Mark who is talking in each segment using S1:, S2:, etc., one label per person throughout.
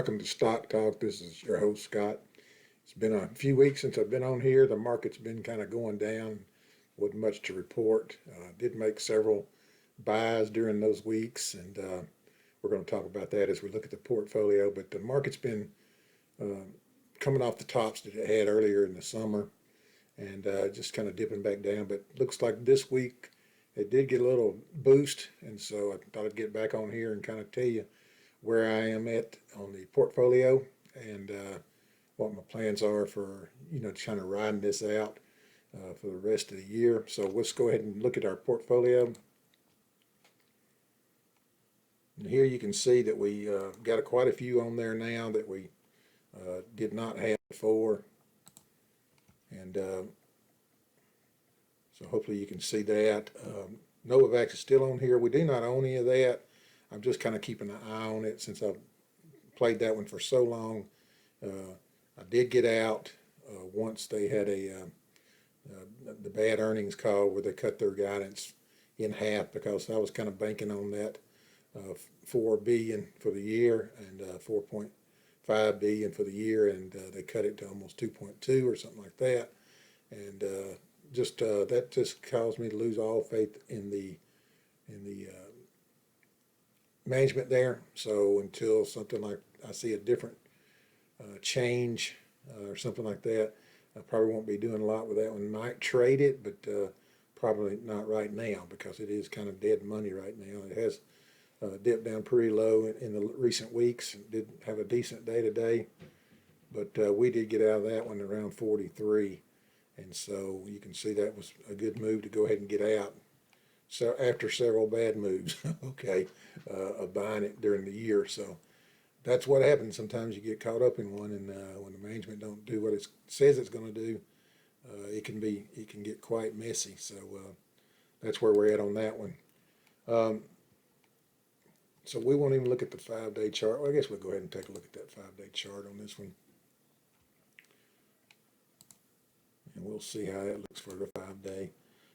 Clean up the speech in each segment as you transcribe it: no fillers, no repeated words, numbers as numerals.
S1: Welcome to Stock Talk. This is your host, Scott. It's been a few weeks since I've been on here. The market's been kind of going down. Wasn't much to report. Did make several buys during those weeks, and we're going to talk about that as we look at the portfolio. But the market's been coming off the tops that it had earlier in the summer and just kind of dipping back down. But looks like this week it did get a little boost, and so I thought I'd get back on here and kind of tell you where I am at on the portfolio and what my plans are for, kind of riding this out for the rest of the year. So let's go ahead and look at our portfolio. And here you can see that we got quite a few on there now that we did not have before. And so hopefully you can see that. Novavax is still on here. We do not own any of that. I'm just kind of keeping an eye on it since I've played that one for so long. I did get out once they had the bad earnings call where they cut their guidance in half, because I was kind of banking on that $4 billion for the year and $4.5 billion for the year, and they cut it to almost 2.2 or something like that, and that just caused me to lose all faith in the management there. So until something like I see a different change or something like that, I probably won't be doing a lot with that one. Might trade it, but probably not right now, because it is kind of dead money right now. It has dipped down pretty low in the recent weeks. It did have a decent day today, but we did get out of that one around 43, and so you can see that was a good move to go ahead and get out. So after several bad moves, okay, of buying it during the year. So that's what happens. Sometimes you get caught up in one, and when the management don't do what it says it's going to do, it can get quite messy. So that's where we're at on that one. So we won't even look at the 5-day chart. Well, I guess we'll go ahead and take a look at that 5-day chart on this one, and we'll see how it looks for the 5-day.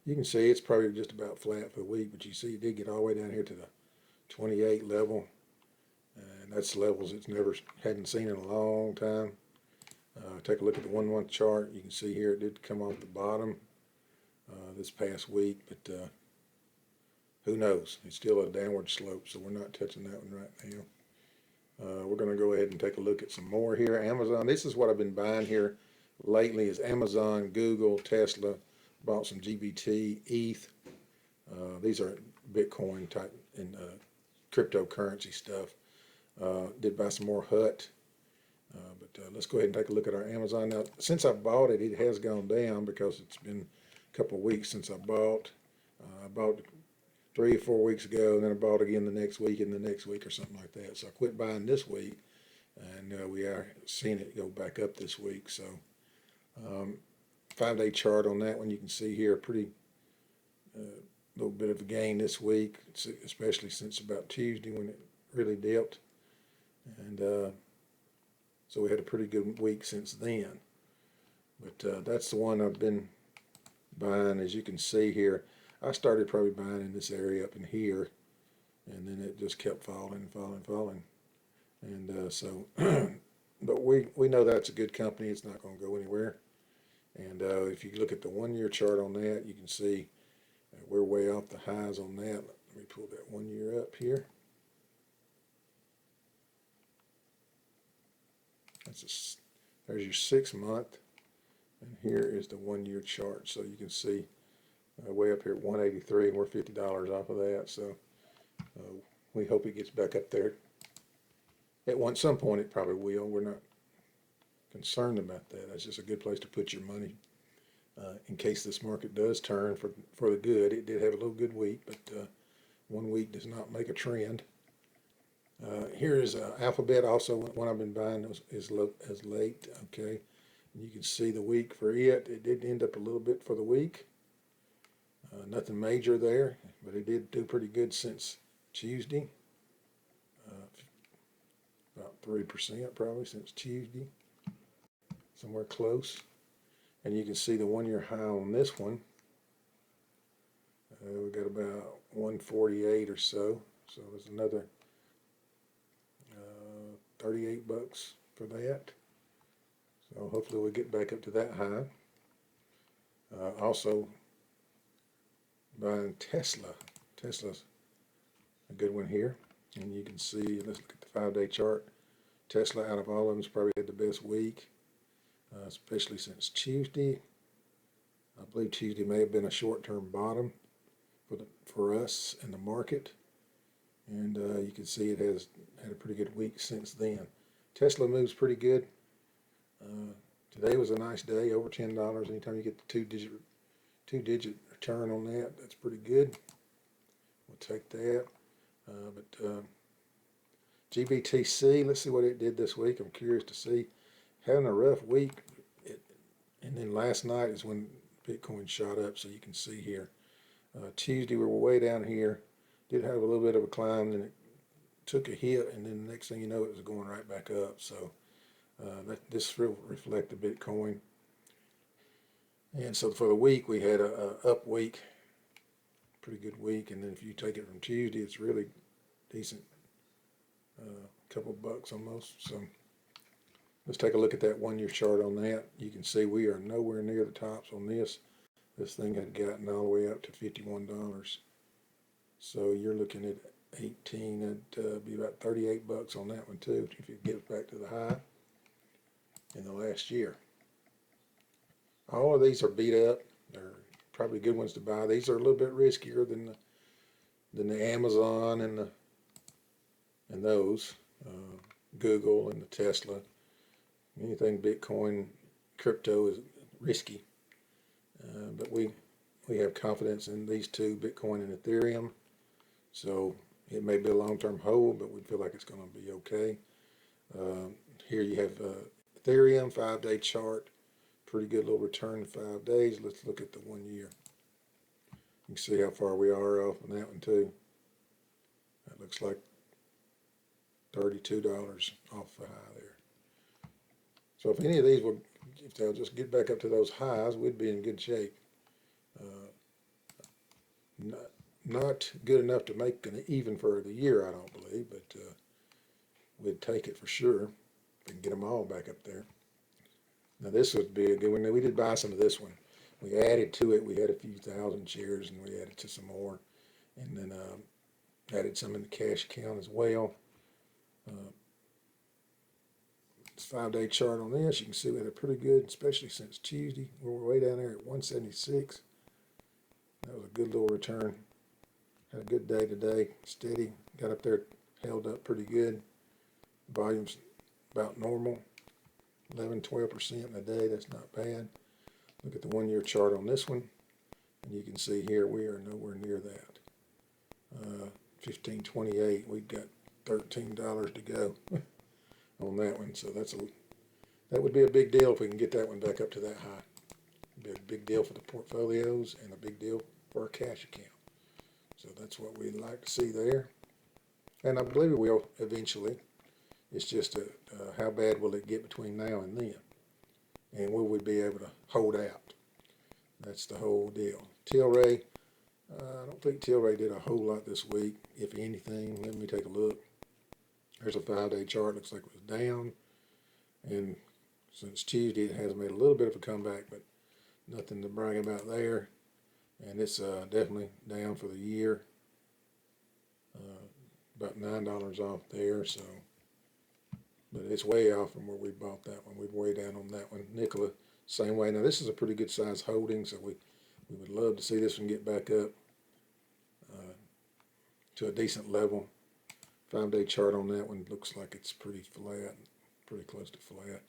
S1: You can see it's probably just about flat for the week, but you see it did get all the way down here to the 28 level, and that's levels it's hadn't seen in a long time. Take a look at the 1-month chart. You can see here it did come off the bottom this past week, but who knows? It's still a downward slope, so we're not touching that one right now. We're going to go ahead and take a look at some more here. Amazon. This is what I've been buying here lately: is Amazon, Google, Tesla. Bought some GBT, ETHE. These are Bitcoin type and cryptocurrency stuff. Did buy some more HUT. But let's go ahead and take a look at our Amazon. Now, since I bought it, it has gone down because it's been a couple of weeks since I bought. I bought 3 or 4 weeks ago, and then I bought again the next week and the next week or something like that. So I quit buying this week, and we are seeing it go back up this week. So 5-day chart on that one, you can see here a pretty little bit of a gain this week, especially since about Tuesday when it really dipped. And so we had a pretty good week since then. But that's the one I've been buying. As you can see here, I started probably buying in this area up in here, and then it just kept falling. And so, but we know that's a good company. It's not going to go anywhere. And if you look at the 1-year chart on that, you can see we're way off the highs on that. Let me pull that 1 year up here. There's your 6-month, and here is the 1-year chart. So you can see way up here at 183, and we're $50 off of that. So we hope it gets back up there. At some point, it probably will. We're not concerned about that. That's just a good place to put your money in case this market does turn for the good. It did have a little good week, but 1 week does not make a trend. Here is Alphabet, also one I've been buying as late. Okay, and you can see the week for it. It did end up a little bit for the week. Nothing major there, but it did do pretty good since Tuesday. About 3% probably since Tuesday. Somewhere close. And you can see the 1-year high on this one. We got about 148 or so. So there's another 38 bucks for that. So hopefully we'll get back up to that high. Also buying Tesla. Tesla's a good one here. And you can see, let's look at the 5-day chart. Tesla out of all of them has probably had the best week, especially since Tuesday. I believe Tuesday may have been a short-term bottom for us in the market. And you can see it has had a pretty good week since then. Tesla moves pretty good. Today was a nice day, over $10. Anytime you get the two-digit return on that, that's pretty good. We'll take that. GBTC, let's see what it did this week. I'm curious to see. Having a rough week, and then last night is when Bitcoin shot up, so you can see here. Tuesday we were way down here, did have a little bit of a climb, then it took a hit, and then the next thing you know, it was going right back up. So this will reflect the Bitcoin. And so for the week, we had a up week, pretty good week, and then if you take it from Tuesday, it's really decent, couple bucks almost. So let's take a look at that 1-year chart on that. You can see we are nowhere near the tops on this. This thing had gotten all the way up to $51. So you're looking at 18, that'd be about 38 bucks on that one too, if you get back to the high in the last year. All of these are beat up. They're probably good ones to buy. These are a little bit riskier than the Amazon and those, Google and the Tesla. Anything Bitcoin, crypto is risky. But we have confidence in these two, Bitcoin and Ethereum. So it may be a long-term hold, but we feel like it's going to be okay. Here you have Ethereum, 5-day chart. Pretty good little return in 5 days. Let's look at the 1 year. You can see how far we are off on that one too. That looks like $32 off the high there. So if any of these will, if they'll just get back up to those highs, we'd be in good shape. Not good enough to make an even for the year, I don't believe, but we'd take it for sure if we can get them all back up there. Now this would be a good one. Now, we did buy some of this one. We added to it. We had a few thousand shares, and we added to some more, and then added some in the cash account as well. This 5-day chart on this, you can see we had a pretty good, especially since Tuesday. We were way down there at 176. That was a good little return. Had a good day today, steady. Got up there, held up pretty good. Volume's about normal, 11-12% in a day. That's not bad. Look at the 1 year chart on this one, and you can see here we are nowhere near that. 15.28. We've got $13 to go on that one. So that would be a big deal if we can get that one back up to that high. It'd be a big deal for the portfolios and a big deal for our cash account. So that's what we'd like to see there. And I believe it will eventually. It's just how bad will it get between now and then? And will we be able to hold out? That's the whole deal. TSLA, I don't think TSLA did a whole lot this week, if anything. Let me take a look. There's a 5-day chart. Looks like it was down. And since Tuesday, it has made a little bit of a comeback, but nothing to brag about there. And it's definitely down for the year. About $9 off there. So, but it's way off from where we bought that one. We're way down on that one. Nikola, same way. Now this is a pretty good size holding, so we would love to see this one get back up to a decent level. 5-day chart on that one looks like it's pretty flat, pretty close to flat.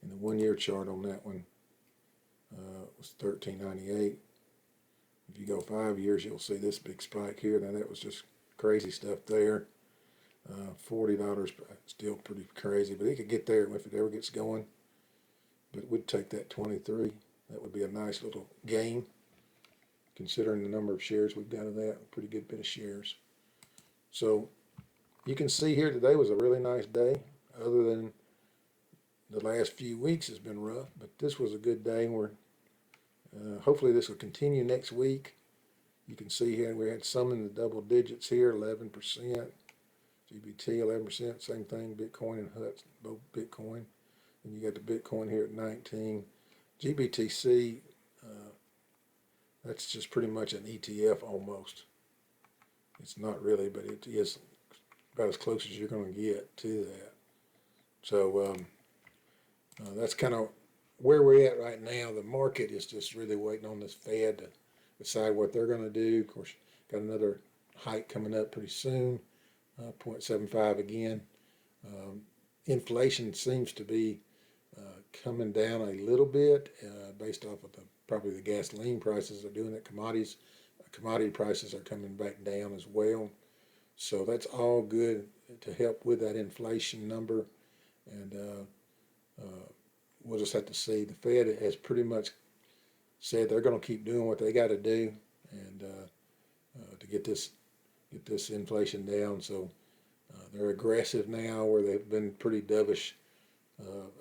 S1: And the 1 year chart on that one was $13.98. If you go 5 years, you'll see this big spike here. Now that was just crazy stuff there. $40, still pretty crazy, but it could get there if it ever gets going. But we'd take that 23. That would be a nice little gain, considering the number of shares we've got of that. A pretty good bit of shares. So you can see here today was a really nice day, other than the last few weeks has been rough, but this was a good day. And we're hopefully this will continue next week. You can see here we had some in the double digits here, 11%. GBT 11%, same thing. Bitcoin and HUT, both Bitcoin. And you got the Bitcoin here at 19. GBTC, that's just pretty much an ETF almost. It's not really, but it is about as close as you're going to get to that. So that's kind of where we're at right now. The market is just really waiting on this Fed to decide what they're going to do. Of course, got another hike coming up pretty soon, 0.75 again. Inflation seems to be coming down a little bit based off of probably the gasoline prices are doing it. Commodity prices are coming back down as well. So that's all good to help with that inflation number. And we'll just have to see. The Fed has pretty much said they're going to keep doing what they got to do and to get this inflation down. So they're aggressive now, where they've been pretty dovish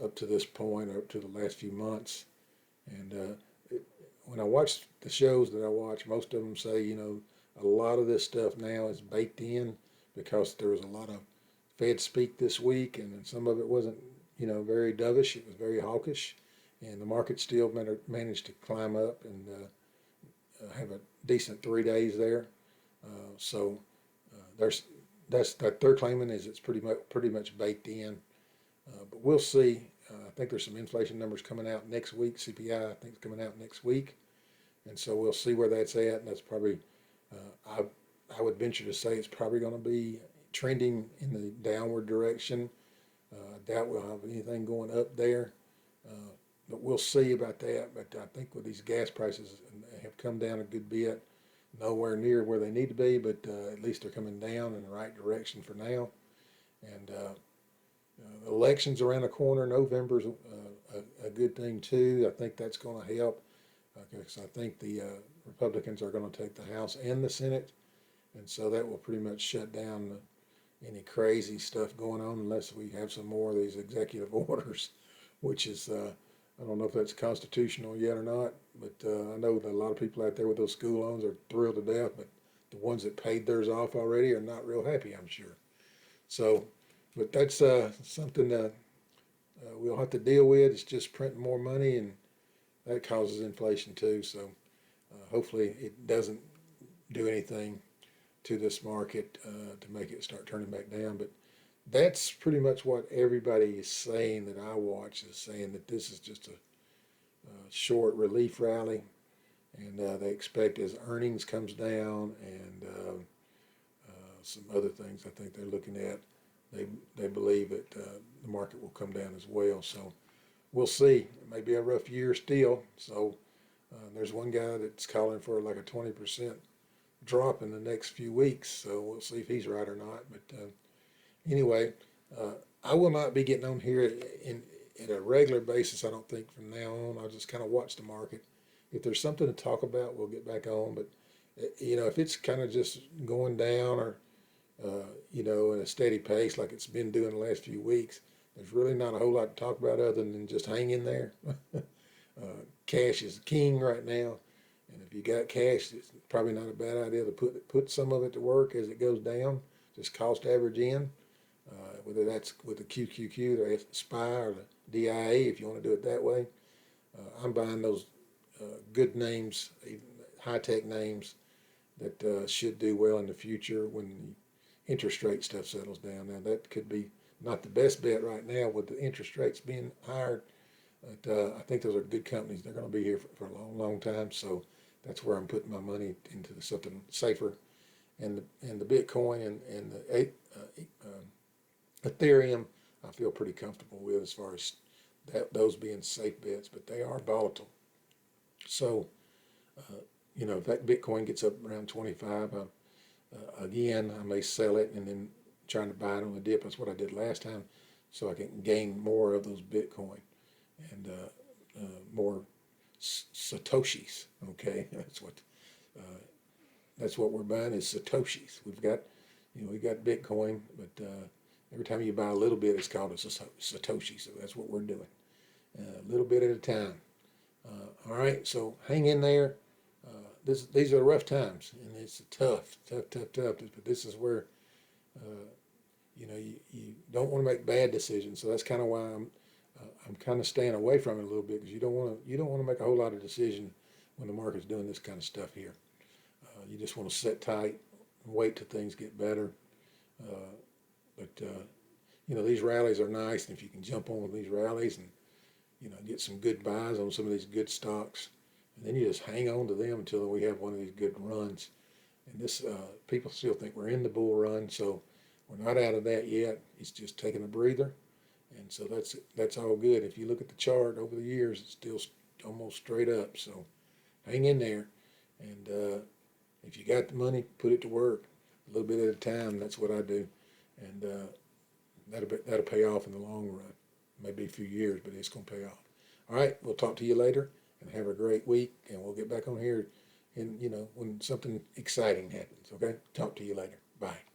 S1: up to this point, or up to the last few months. And when I watch the shows that I watch, most of them say, you know, a lot of this stuff now is baked in because there was a lot of Fed speak this week, and some of it wasn't, you know, very dovish. It was very hawkish, and the market still managed to climb up and have a decent 3 days there. So that's that they're claiming is it's pretty much baked in. But we'll see. I think there's some inflation numbers coming out next week. CPI, I think, is coming out next week. And so we'll see where that's at. And that's probably, I would venture to say it's probably going to be trending in the downward direction. I doubt we'll have anything going up there. But we'll see about that. But I think with these gas prices have come down a good bit, nowhere near where they need to be, but at least they're coming down in the right direction for now. And elections around the corner. November's a good thing too. I think that's going to help because I think the Republicans are going to take the House and the Senate, and so that will pretty much shut down any crazy stuff going on unless we have some more of these executive orders, which is I don't know if that's constitutional yet or not, but I know that a lot of people out there with those school loans are thrilled to death, but the ones that paid theirs off already are not real happy, I'm sure. So. But that's something that we'll have to deal with. It's just printing more money, and that causes inflation too. So hopefully it doesn't do anything to this market to make it start turning back down. But that's pretty much what everybody is saying that I watch, is saying that this is just a short relief rally, and they expect as earnings comes down and some other things I think they're looking at, they believe that the market will come down as well. So we'll see. It may be a rough year still. So there's one guy that's calling for like a 20% drop in the next few weeks. So we'll see if he's right or not. But anyway, I will not be getting on here in a regular basis, I don't think, from now on. I'll just kind of watch the market. If there's something to talk about, we'll get back on. But, you know, if it's kind of just going down or, you know, in a steady pace like it's been doing the last few weeks, there's really not a whole lot to talk about other than just hang in there. Cash is king right now. And if you got cash, it's probably not a bad idea to put some of it to work as it goes down. Just cost average in, whether that's with the QQQ, the SPY, or the DIA, if you want to do it that way. I'm buying those good names, high-tech names that should do well in the future when the interest rate stuff settles down. Now, that could be not the best bet right now with the interest rates being higher, but I think those are good companies. They're going to be here for a long, long time, so that's where I'm putting my money into something safer. And the Bitcoin and the Ethereum, I feel pretty comfortable with as far as those being safe bets, but they are volatile. So, you know, if that Bitcoin gets up around 25, again, I may sell it and then trying to buy it on the dip. That's what I did last time, so I can gain more of those Bitcoin and more Satoshis. Okay, that's what we're buying is Satoshis. We got Bitcoin, but every time you buy a little bit, it's called a Satoshi. So that's what we're doing, a little bit at a time. All right, so hang in there. These are rough times, and it's tough. But this is where you don't want to make bad decisions. So that's kind of why I'm kind of staying away from it a little bit, because you don't want to make a whole lot of decision when the market's doing this kind of stuff here. You just want to sit tight and wait till things get better. But these rallies are nice, and if you can jump on with these rallies and get some good buys on some of these good stocks, and then you just hang on to them until we have one of these good runs. And this people still think we're in the bull run, so we're not out of that yet. It's just taking a breather, and so that's all good. If you look at the chart over the years, it's still almost straight up. So hang in there, and if you got the money, put it to work a little bit at a time. That's what I do, and that'll pay off in the long run. Maybe a few years, but it's going to pay off. All right, we'll talk to you later, and have a great week, and we'll get back on here when something exciting happens. Okay, talk to you later. Bye.